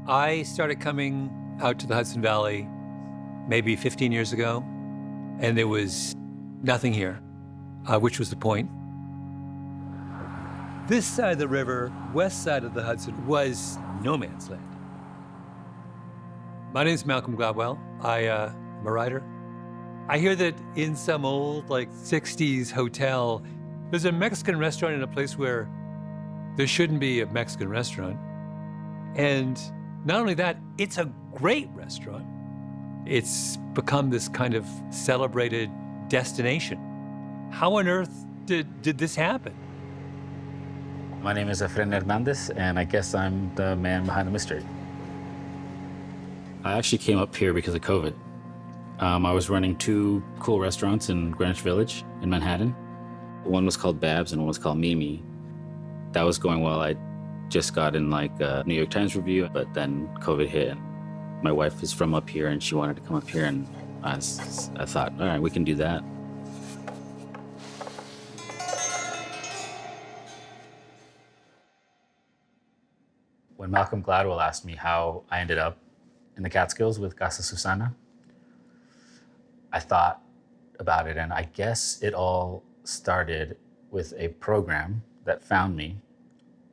I started coming out to the Hudson Valley maybe 15 years ago, and there was nothing here, which was the point. This side of the river, west side of the Hudson, was no man's land. My name's Malcolm Gladwell. I'm a writer. I hear that in some old, 60s hotel, there's a Mexican restaurant in a place where there shouldn't be a Mexican restaurant. And not only that, it's a great restaurant. It's become this kind of celebrated destination. How on earth did this happen? My name is Efren Hernandez, and I guess I'm the man behind the mystery. I actually came up here because of COVID. I was running two cool restaurants in Greenwich Village in Manhattan. One was called Babs and one was called Mimi. That was going well. I just got in a New York Times review, but then COVID hit. And my wife is from up here and she wanted to come up here, and I thought, all right, we can do that. When Malcolm Gladwell asked me how I ended up in the Catskills with Casa Susana, I thought about it, and I guess it all started with a program that found me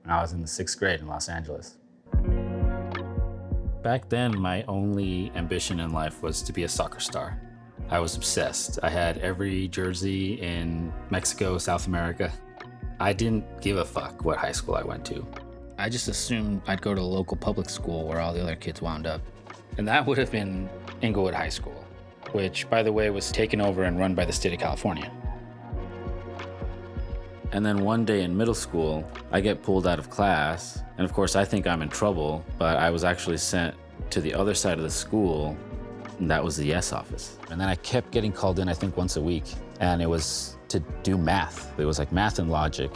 when I was in the 6th grade in Los Angeles. Back then, my only ambition in life was to be a soccer star. I was obsessed. I had every jersey in Mexico, South America. I didn't give a fuck what high school I went to. I just assumed I'd go to a local public school where all the other kids wound up. And that would have been Inglewood High School, which, by the way, was taken over and run by the state of California. And then one day in middle school, I get pulled out of class. And of course, I think I'm in trouble, but I was actually sent to the other side of the school, and that was the Yes office. And then I kept getting called in, I think, once a week. And it was to do math. It was like math and logic.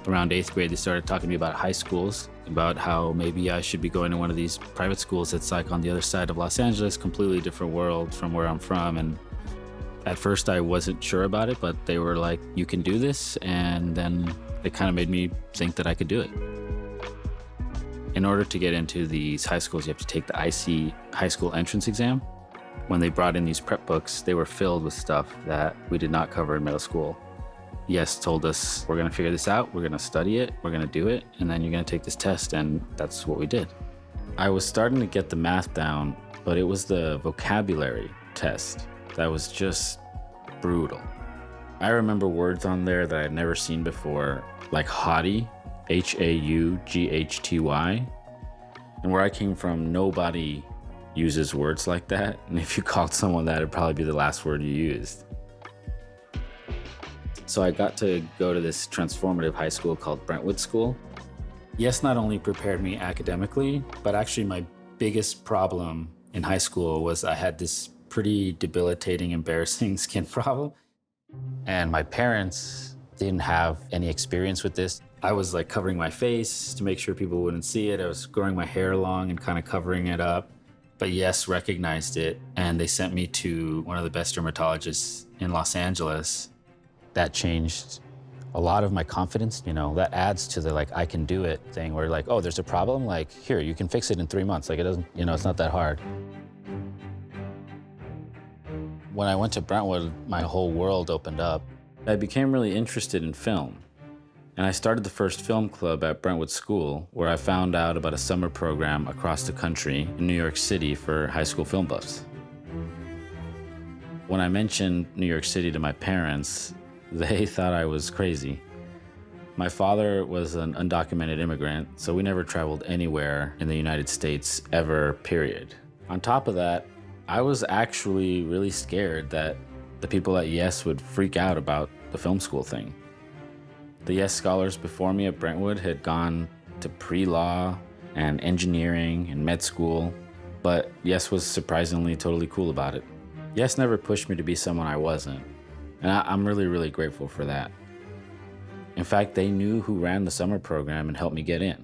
Around 8th grade, they started talking to me about high schools, about how maybe I should be going to one of these private schools that's like on the other side of Los Angeles, completely different world from where I'm from. And at first I wasn't sure about it, but they were like, you can do this. And then it kind of made me think that I could do it. In order to get into these high schools, you have to take the IC high school entrance exam. When they brought in these prep books, they were filled with stuff that we did not cover in middle school. Yes told us, we're gonna figure this out, we're gonna study it, we're gonna do it, and then you're gonna take this test, and that's what we did. I was starting to get the math down, but it was the vocabulary test that was just brutal. I remember words on there that I'd never seen before, like haughty, H-A-U-G-H-T-Y. And where I came from, nobody uses words like that. And if you called someone that, it'd probably be the last word you used. So I got to go to this transformative high school called Brentwood School. Yes, not only prepared me academically, but actually my biggest problem in high school was I had this pretty debilitating, embarrassing skin problem. And my parents didn't have any experience with this. I was like covering my face to make sure people wouldn't see it. I was growing my hair long and kind of covering it up. But Yes recognized it, and they sent me to one of the best dermatologists in Los Angeles. That changed a lot of my confidence. That adds to the I can do it thing where oh, there's a problem, here, you can fix it in 3 months. It doesn't, it's not that hard. When I went to Brentwood, my whole world opened up. I became really interested in film. And I started the first film club at Brentwood School, where I found out about a summer program across the country in New York City for high school film buffs. When I mentioned New York City to my parents, they thought I was crazy. My father was an undocumented immigrant, so we never traveled anywhere in the United States ever, period. On top of that, I was actually really scared that the people at Yes would freak out about the film school thing. The Yes scholars before me at Brentwood had gone to pre-law and engineering and med school, but Yes was surprisingly totally cool about it. Yes never pushed me to be someone I wasn't. And I'm really, really grateful for that. In fact, they knew who ran the summer program and helped me get in.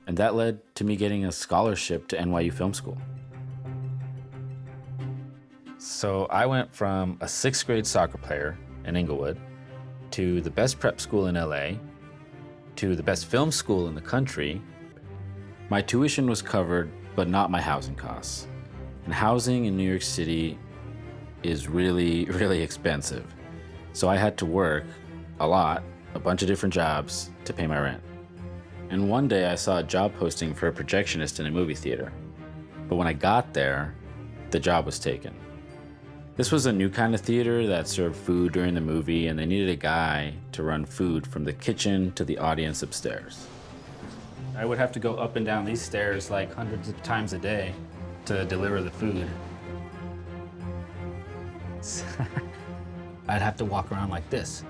And that led to me getting a scholarship to NYU Film School. So I went from a 6th grade soccer player in Inglewood to the best prep school in LA, to the best film school in the country, My tuition was covered, but not my housing costs. And housing in New York City is really, really expensive. So I had to work a lot, a bunch of different jobs to pay my rent. And one day I saw a job posting for a projectionist in a movie theater. But when I got there, the job was taken. This was a new kind of theater that served food during the movie, and they needed a guy to run food from the kitchen to the audience upstairs. I would have to go up and down these stairs like hundreds of times a day to deliver the food. I'd have to walk around like this,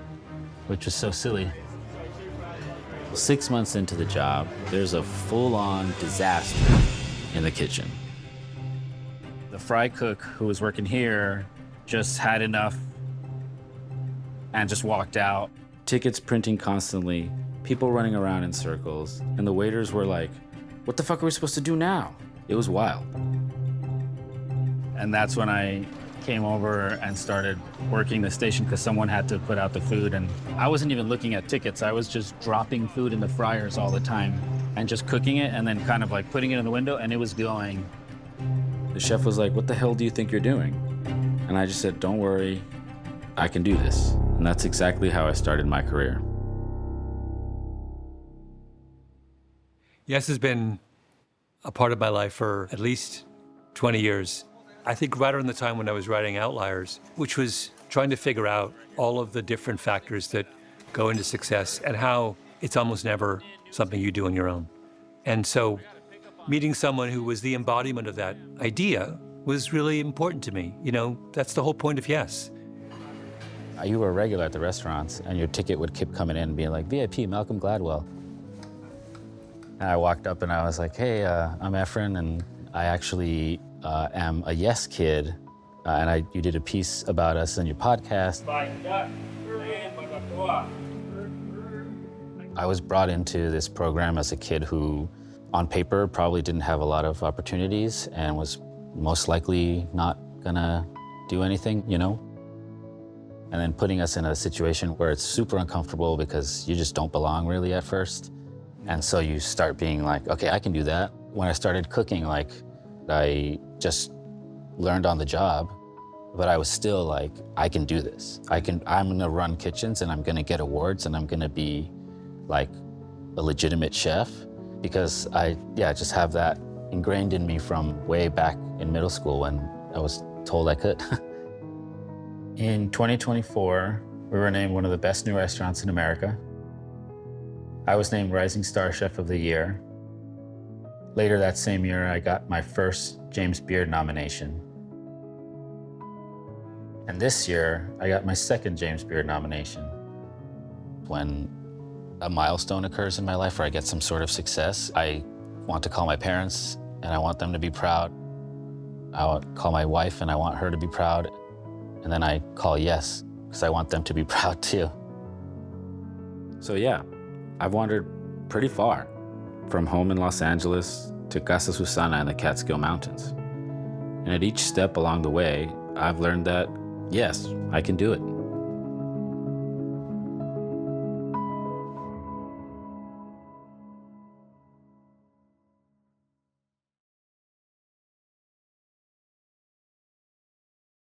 which was so silly. 6 months into the job, there's a full-on disaster in the kitchen. The fry cook who was working here just had enough and just walked out. Tickets printing constantly, people running around in circles, and the waiters were like, "What the fuck are we supposed to do now?" It was wild. And that's when I came over and started working the station because someone had to put out the food, and I wasn't even looking at tickets. I was just dropping food in the fryers all the time and just cooking it and then kind of like putting it in the window, and it was going. The chef was like, "What the hell do you think you're doing?" And I just said, "Don't worry, I can do this." And that's exactly how I started my career. Yes has been a part of my life for at least 20 years. I think right around the time when I was writing Outliers, which was trying to figure out all of the different factors that go into success and how it's almost never something you do on your own. And so meeting someone who was the embodiment of that idea was really important to me. You know, that's the whole point of Yes. You were a regular at the restaurants, and your ticket would keep coming in being like, "VIP, Malcolm Gladwell." And I walked up and I was like, "Hey, I'm Efren, and I actually am a Yes kid, and you did a piece about us in your podcast." I was brought into this program as a kid who, on paper, probably didn't have a lot of opportunities and was most likely not gonna do anything, you know? And then putting us in a situation where it's super uncomfortable because you just don't belong really at first. And so you start being like, okay, I can do that. When I started cooking, like, I just learned on the job, but I was still like, I can do this. I'm gonna run kitchens and I'm gonna get awards and I'm gonna be like a legitimate chef because I just have that ingrained in me from way back in middle school when I was told I could. In 2024, we were named one of the best new restaurants in America. I was named Rising Star Chef of the Year. Later that same year, I got my first James Beard nomination. And this year, I got my second James Beard nomination. When a milestone occurs in my life where I get some sort of success, I want to call my parents and I want them to be proud. I want to call my wife and I want her to be proud. And then I call Yes, because I want them to be proud too. So yeah, I've wandered pretty far, from home in Los Angeles to Casa Susana in the Catskill Mountains. And at each step along the way, I've learned that, yes, I can do it.